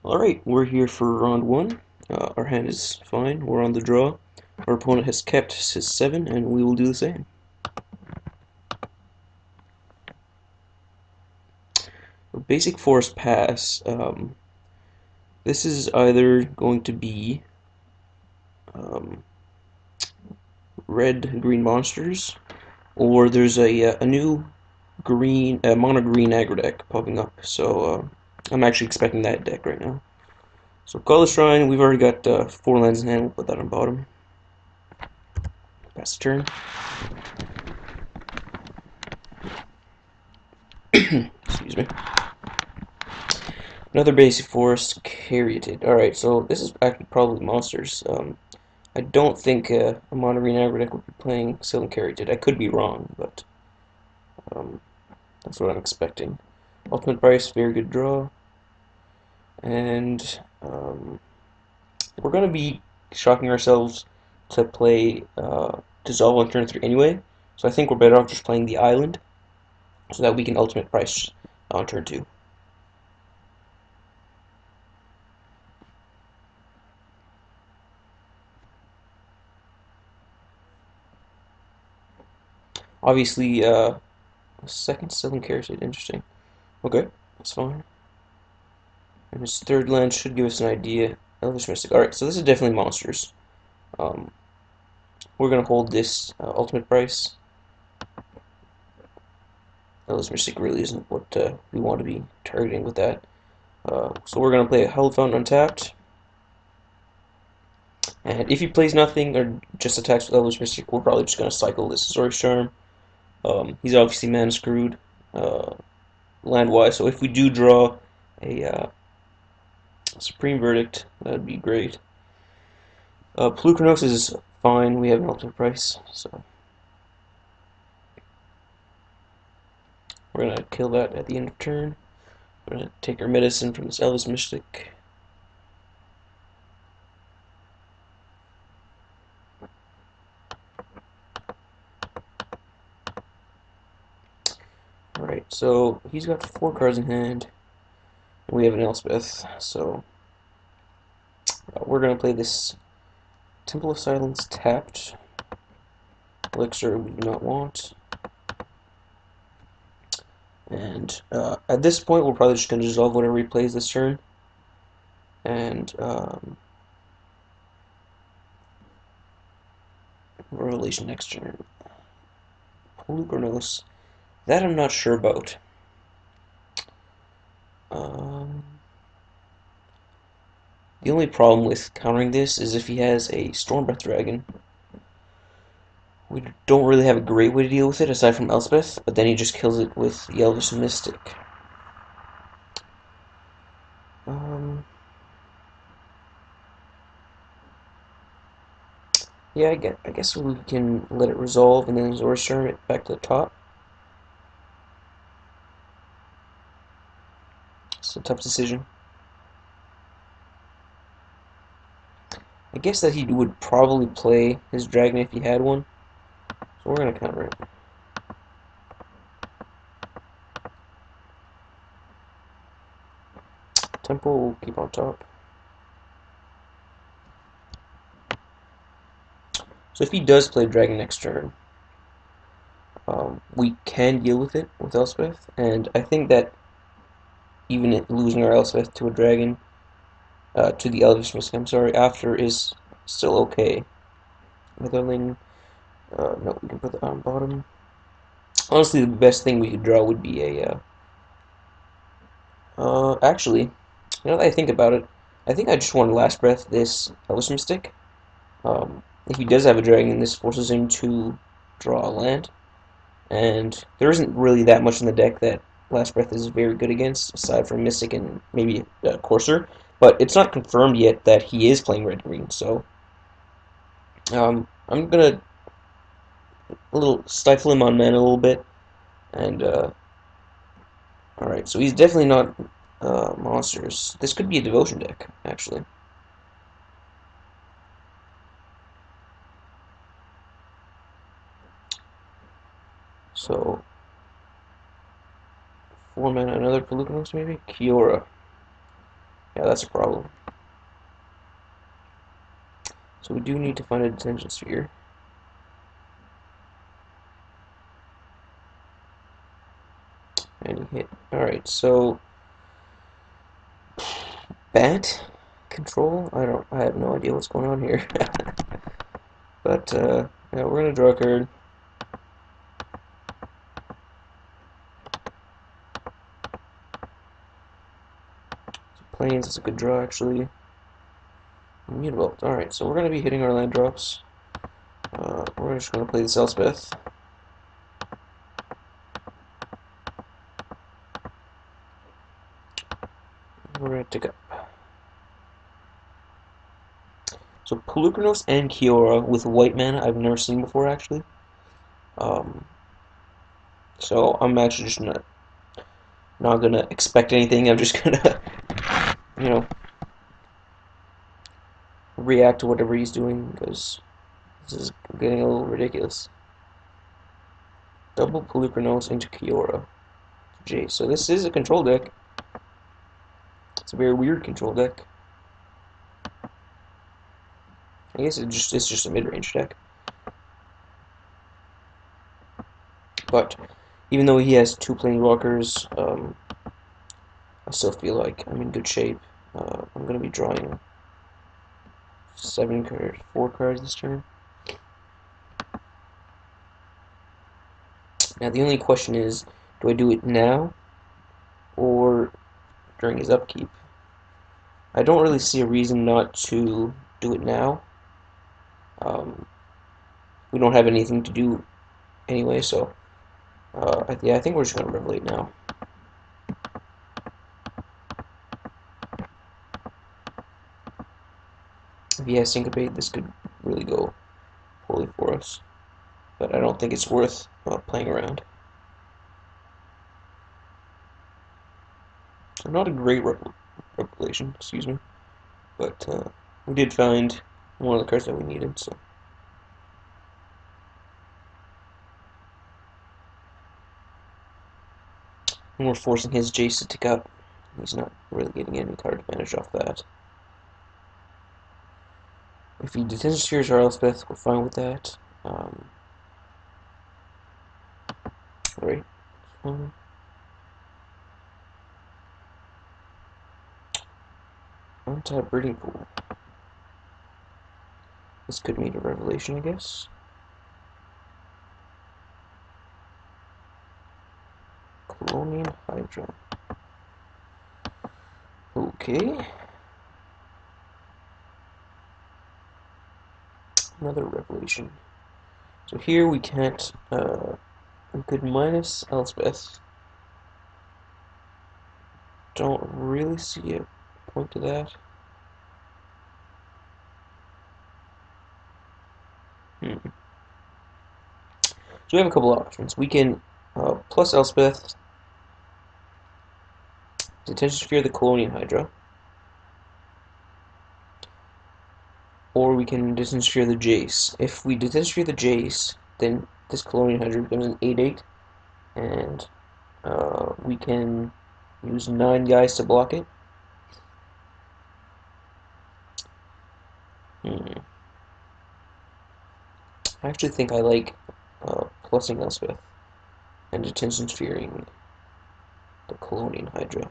Alright, we're here for round one. Our hand is fine, we're on the draw. Our opponent has kept his 7, and we will do the same. A basic forest pass. This is either going to be um, red green monsters, or there's a new green mono green aggro deck popping up. So I'm actually expecting that deck right now. So Color Shrine, we've already got 4 lands in hand. We'll put that on bottom. Pass the turn. Excuse me. Another basic forest, Caryatid. Alright, so this is actually probably monsters. I don't think a mono green aggro deck would be playing Sylvan Caryatid. I could be wrong, but um, that's what I'm expecting. Ultimate Price, very good draw. And we're going to be shocking ourselves to play Dissolve on turn 3 anyway. So I think we're better off just playing the island so that we can Ultimate Price on turn 2. Obviously, second Sylvan Caryatid, interesting. Okay, that's fine. And his third land should give us an idea. Elvish Mystic. Alright, so this is definitely monsters. Um, we're going to hold this ultimate price. Elvish Mystic really isn't what we want to be targeting with that. So we're going to play a Hallowed Fountain untapped. And if he plays nothing or just attacks with Elvish Mystic, we're probably just going to cycle this Azorius Charm. He's obviously mana screwed land-wise, so if we do draw a Supreme Verdict, that'd be great. Pelucranos is fine. We have an ultimate price, so we're gonna kill that at the end of turn. We're gonna take our medicine from this Elvis Mystic. Alright, so he's got 4 cards in hand, and we have an Elspeth, so we're gonna play this Temple of Silence tapped. Elixir we do not want. And at this point, we're probably just going to dissolve whatever he plays this turn. And Revelation next turn. Polukranos. That I'm not sure about. Um, the only problem with countering this is if he has a Stormbreath Dragon. We don't really have a great way to deal with it aside from Elspeth, but then he just kills it with the Elvish Mystic. Yeah, I guess we can let it resolve and then Azorius Charm it back to the top. It's a tough decision. I guess that he would probably play his dragon if he had one. So we're going to counter it. Temple will keep on top. So if he does play dragon next turn, we can deal with it with Elspeth. And I think that even losing our Elspeth to a dragon, to the Elvish Mystic, I'm sorry, after is still okay. Witherling, no, we can put that on bottom. Honestly, the best thing we could draw would be a, actually, now that I think about it, I think I just want to Last Breath this Elvish Mystic. If he does have a dragon, this forces him to draw a land. And there isn't really that much in the deck that Last Breath is very good against, aside from Mystic and maybe Courser. But it's not confirmed yet that he is playing red-green, so I'm gonna a little stifle him on mana a little bit. And alright, so he's definitely not monsters. This could be a devotion deck, actually. So 4 mana, another Pelucranos maybe? Kiora. Yeah, that's a problem. So we do need to find a detention sphere. And he hit. Alright, so bat control? I have no idea what's going on here. But yeah, we're gonna draw a card. Plains is a good draw actually. Mutable. Alright, so we're gonna be hitting our land drops. We're just gonna play this Elspeth. We're gonna take up. So Pelucranos and Kiora with white mana I've never seen before actually. Um, so I'm actually just not gonna expect anything. I'm just gonna, you know, react to whatever he's doing because this is getting a little ridiculous. Double Pelucranos into Kiora. J. So this is a control deck. It's a very weird control deck. I guess it's just a mid-range deck. But even though he has two planeswalkers, I still feel like I'm in good shape. I'm gonna be drawing 4 cards this turn. Now the only question is, do I do it now or during his upkeep? I don't really see a reason not to do it now. Um, we don't have anything to do anyway, so yeah, I think we're just gonna Revelate now. If he has Syncopate, this could really go poorly for us, but I don't think it's worth playing around. So not a great revelation, excuse me, but we did find one of the cards that we needed, so. And we're forcing his Jace to tick up. He's not really getting any card advantage off that. If he detention spheres our Elspeth, we're fine with that. Right. Untap Breeding Pool. This could mean a revelation, I guess. Colonial Hydra. Okay. Another revelation. So here we can't, we could minus Elspeth. Don't really see a point to that. So we have a couple of options. We can plus Elspeth, detention sphere the Colonial Hydra, or we can detention sphere the Jace. If we detention sphere the Jace, then this Colonial Hydra becomes an 8/8, and we can use 9 guys to block it. I actually think I like plusing Elspeth and detention sphering the Colonial Hydra.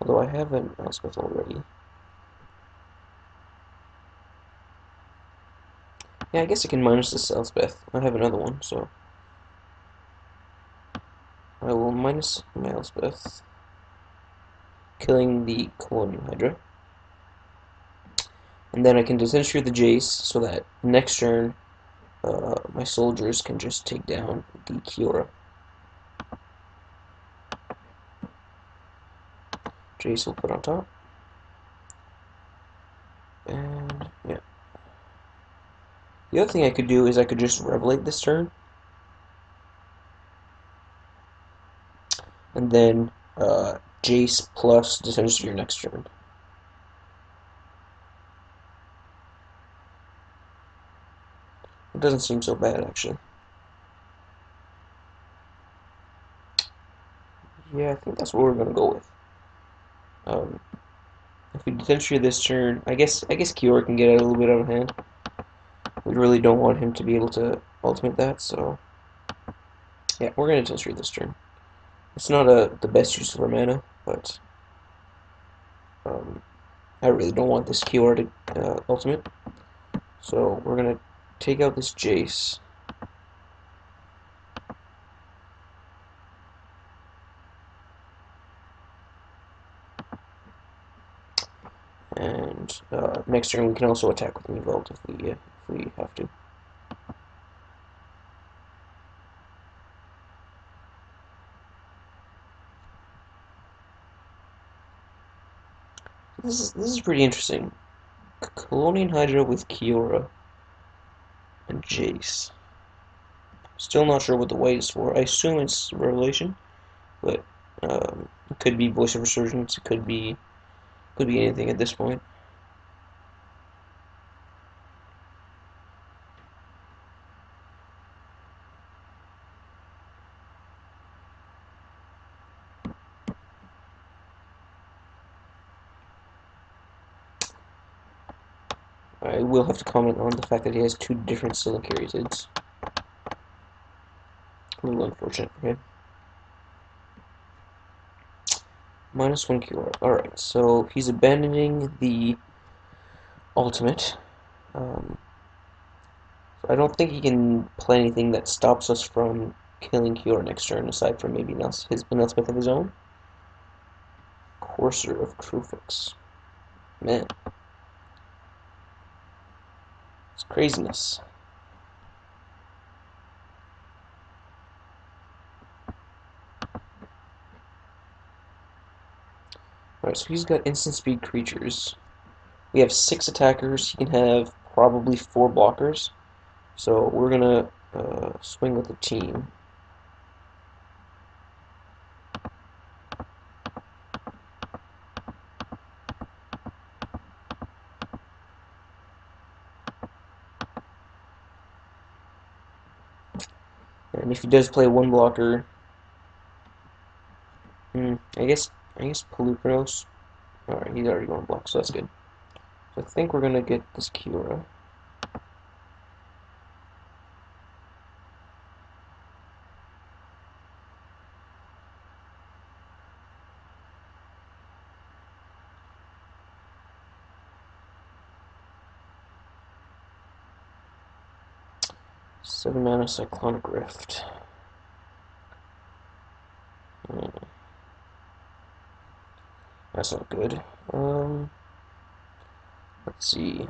Although I have an Elspeth already. Yeah, I guess I can minus this Elspeth. I have another one, so I will minus my Elspeth, killing the Colonial Hydra. And then I can detention sphere the Jace so that next turn my soldiers can just take down the Kiora. Jace will put on top. And yeah. The other thing I could do is I could just Revelate this turn. And then Jace plus detention sphere next turn. It doesn't seem so bad actually. Yeah, I think that's what we're gonna go with. Um, if we potentially this turn, I guess Kiora can get it a little bit out of hand. We really don't want him to be able to ultimate that, so yeah, we're gonna Tensure this turn. It's not the best use of our mana, but um, I really don't want this Kiora to ultimate. So we're gonna take out this Jace. And next turn we can also attack with Revolt if we have to. This is pretty interesting. Colonial Hydra with Kiora and Jace. Still not sure what the white is for. I assume it's Revelation, but it could be Voice of Resurgence. It could be anything at this point. I will have to comment on the fact that he has two different Silicaryatids. A little unfortunate for him. -1 Kiora. Alright, so he's abandoning the ultimate. Um, I don't think he can play anything that stops us from killing Kiora next turn, aside from maybe his Elspeth of his own. Courser of Krufix. Man, it's craziness. Alright, so he's got instant speed creatures. We have 6 attackers. He can have probably 4 blockers. So we're gonna swing with the team. And if he does play one blocker, I guess Pelucranos. Alright, he's already going to block, so that's good. So I think we're gonna get this Kiora. Seven mana Cyclonic Rift. That's not good. Let's see.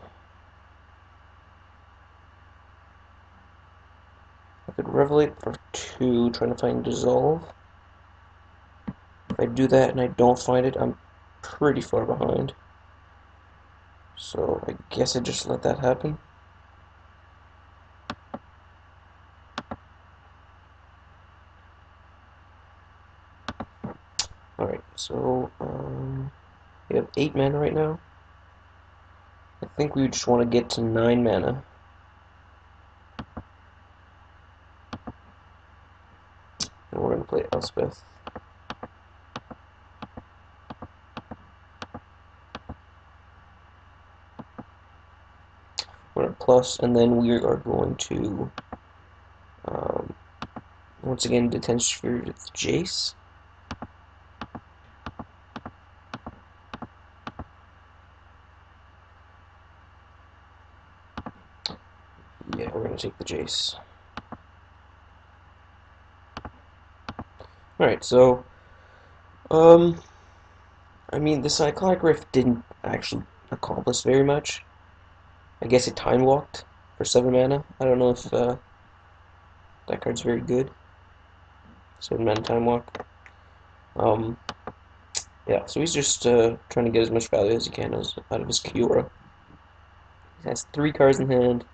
I could Revelate for 2, trying to find Dissolve. If I do that and I don't find it, I'm pretty far behind. So I guess I just let that happen. Alright, so we have 8 mana right now. I think we just want to get to 9 mana. And we're going to play Elspeth. We're at plus, and then we are going to once again Detensure with Jace. Yeah, we're going to take the Jace. Alright, so I mean, the Cyclonic Rift didn't actually accomplish very much. I guess it time walked for 7 mana. I don't know if that card's very good. 7 mana time walk. Um, yeah, so he's just trying to get as much value as he can out of his Kiora. He has 3 cards in hand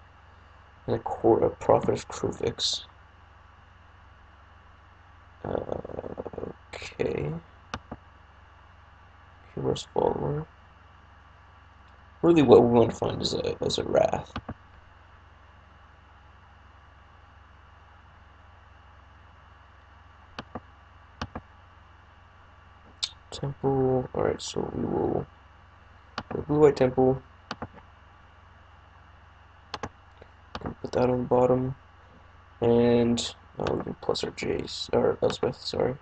and a Prophet of Krufix. Okay. Kiora's Follower. Really, what we want to find is a Wrath. Temple. Alright, so we will the blue white temple. Put that on the bottom. And we can plus our Jace, or Elspeth, sorry.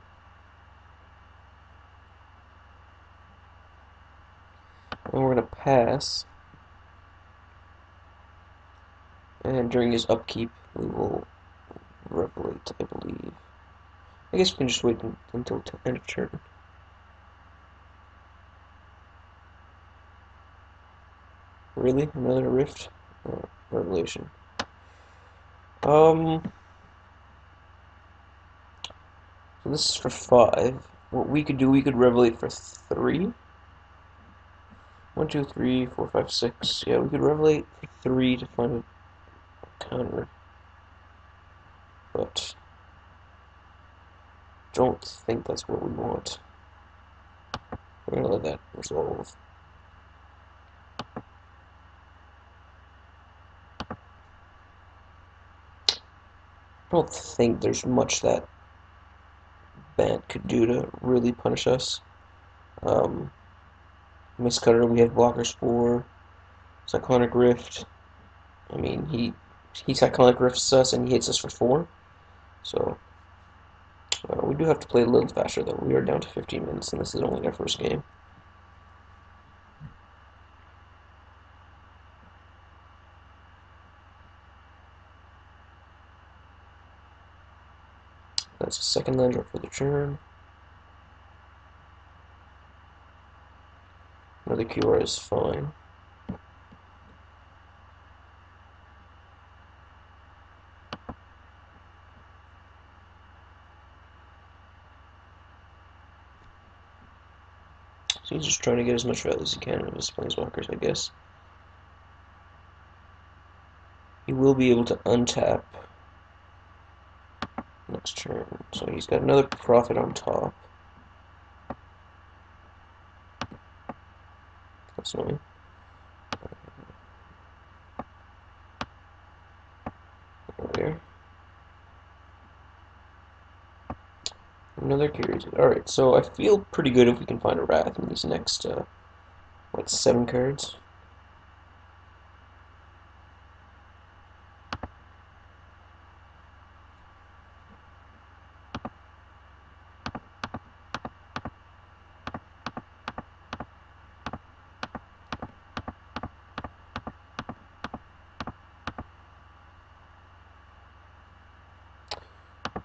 And we're going to pass. And during his upkeep, we will revelate, I believe. I guess we can just wait until end of turn. Really? Another rift? Revelation. So this is for 5. What we could do, we could revelate for 3. 1, 2, 3, 4, 5, 6. Yeah, we could revelate for 3 to find a counter. But don't think that's what we want. We're gonna let that resolve. I don't think there's much that Bant could do to really punish us. Mistcutter, we have blockers for. Cyclonic Rift. I mean, he Cyclonic Rifts us and he hits us for 4. So we do have to play a little faster though. We are down to 15 minutes and this is only our first game. That's a second land drop for the turn. Another QR is fine. So he's just trying to get as much value as he can out of his planeswalkers, I guess. He will be able to untap next turn. So he's got another profit on top. That's annoying. There. Another curious. Alright, so I feel pretty good if we can find a Wrath in these next, 7 cards.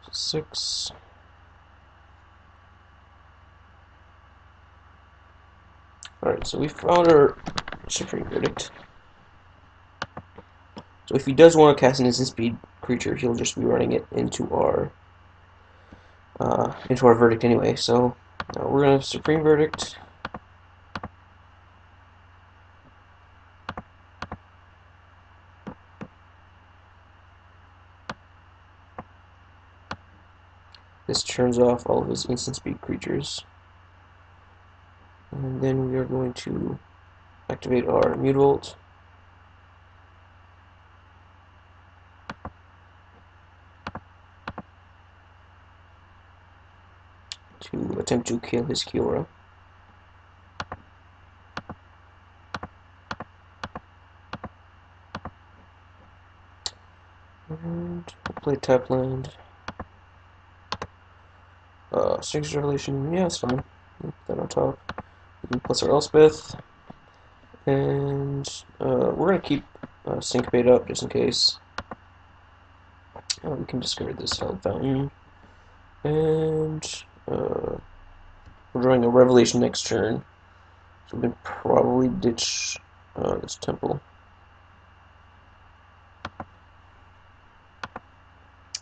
So 6. Alright, so we found our Supreme Verdict. So if he does want to cast an instant speed creature, he'll just be running it into our verdict anyway. So we're gonna Supreme Verdict. This turns off all of his instant speed creatures. And then we are going to activate our Mutavault. To attempt to kill his Kiora. And we'll play tap land. Strings Revelation, yeah, it's fine. Put that on top. Plus our Elspeth. And we're going to keep Syncopate up just in case. We can discard this Held Fountain. And we're drawing a Revelation next turn. So we can probably ditch this Temple.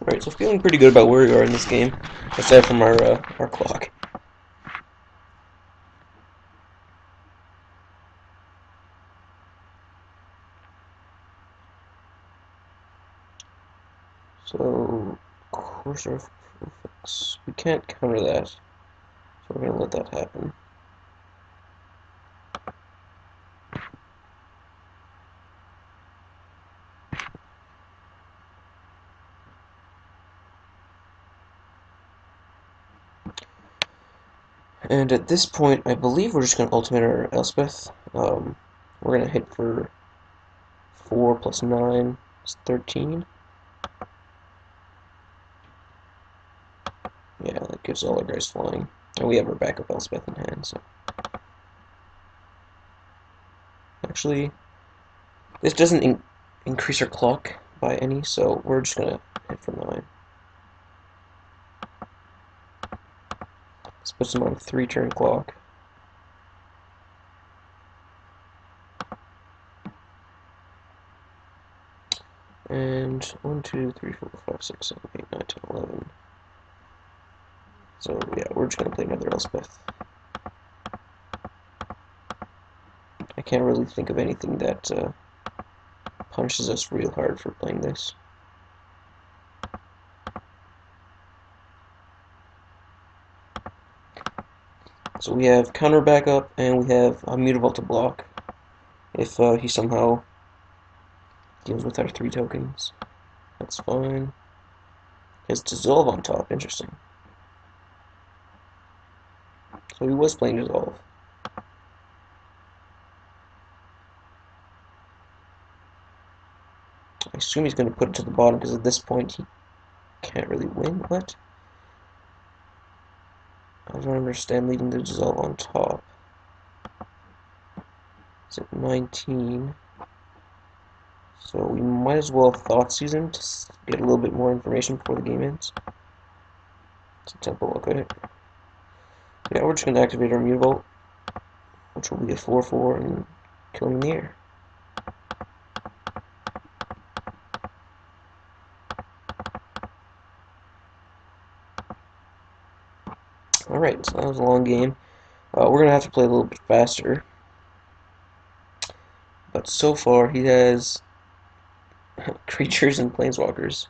Alright, so feeling pretty good about where we are in this game, aside from our clock. So, Courser of Perfects. We can't counter that, so we're going to let that happen. And at this point, I believe we're just going to ultimate our Elspeth. We're going to hit for 4 plus 9 is 13. Yeah, that gives all our guys flying. And we have our backup Elspeth in hand, so. Actually, this doesn't increase our clock by any, so we're just going to hit for 9. This puts them on a 3-turn clock. And 1, 2, 3, 4, 5, 6, 7, 8, 9, 10, 11. So yeah, we're just gonna play another Elspeth. I can't really think of anything that punishes us real hard for playing this. So we have counter backup, and we have mutable to block if he somehow deals with our 3 tokens. That's fine. He has dissolve on top, interesting. So he was playing dissolve. I assume he's going to put it to the bottom because at this point he can't really win. What? I don't understand leaving the dissolve on top. It's at 19. So we might as well thought season to get a little bit more information before the game ends. It's a temple, okay. Yeah, we're just going to activate our Mutavault, which will be a 4/4 and kill him in the air. Alright, so that was a long game. We're going to have to play a little bit faster. But so far, he has creatures and planeswalkers.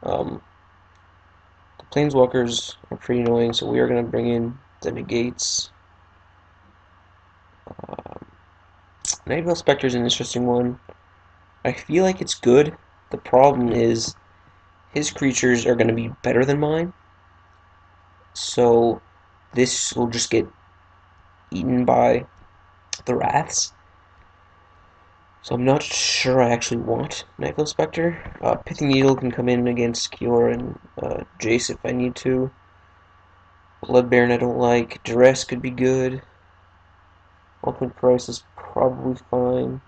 The planeswalkers are pretty annoying, so we are going to bring in the negates. Nightveil Spectre is an interesting one. I feel like it's good. The problem is his creatures are going to be better than mine. So this will just get eaten by the Wraths. So I'm not sure I actually want Nightveil Spectre. Pithing Needle can come in against Kiora and Jace if I need to. Blood Baron I don't like. Duress could be good. Ultimate Price is probably fine.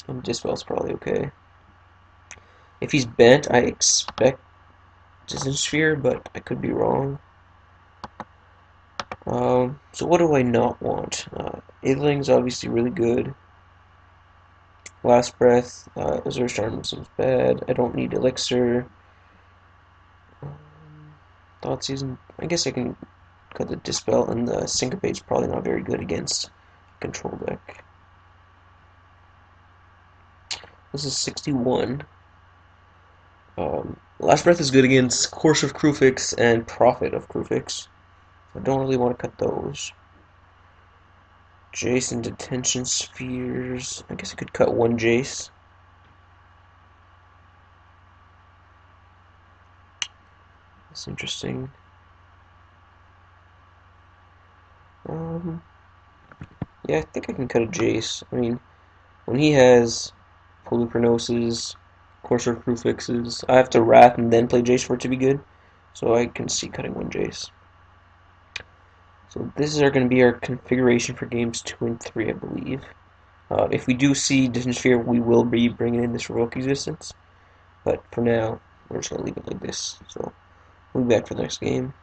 And Dispel's probably okay. If he's bent, I expect Distance Sphere, but I could be wrong. So what do I not want? Aetheling's obviously really good. Last Breath, Azure Charm seems bad. I don't need Elixir. Thought Season, I guess I can cut the Dispel, and the Syncopate's probably not very good against control deck. This is 61. Last Breath is good against Course of Kruphix and Prophet of Kruphix. I don't really want to cut those. Jace and Detention Spheres. I guess I could cut one Jace. That's interesting. Yeah, I think I can cut a Jace. I mean, when he has Polychronosis, Courser Crucifixes, I have to Wrath and then play Jace for it to be good. So I can see cutting one Jace. So this is going to be our configuration for games 2 and 3, I believe. If we do see Distant Sphere, we will be bringing in this Revoke Existence. But for now, we're just going to leave it like this. So we'll be back for the next game.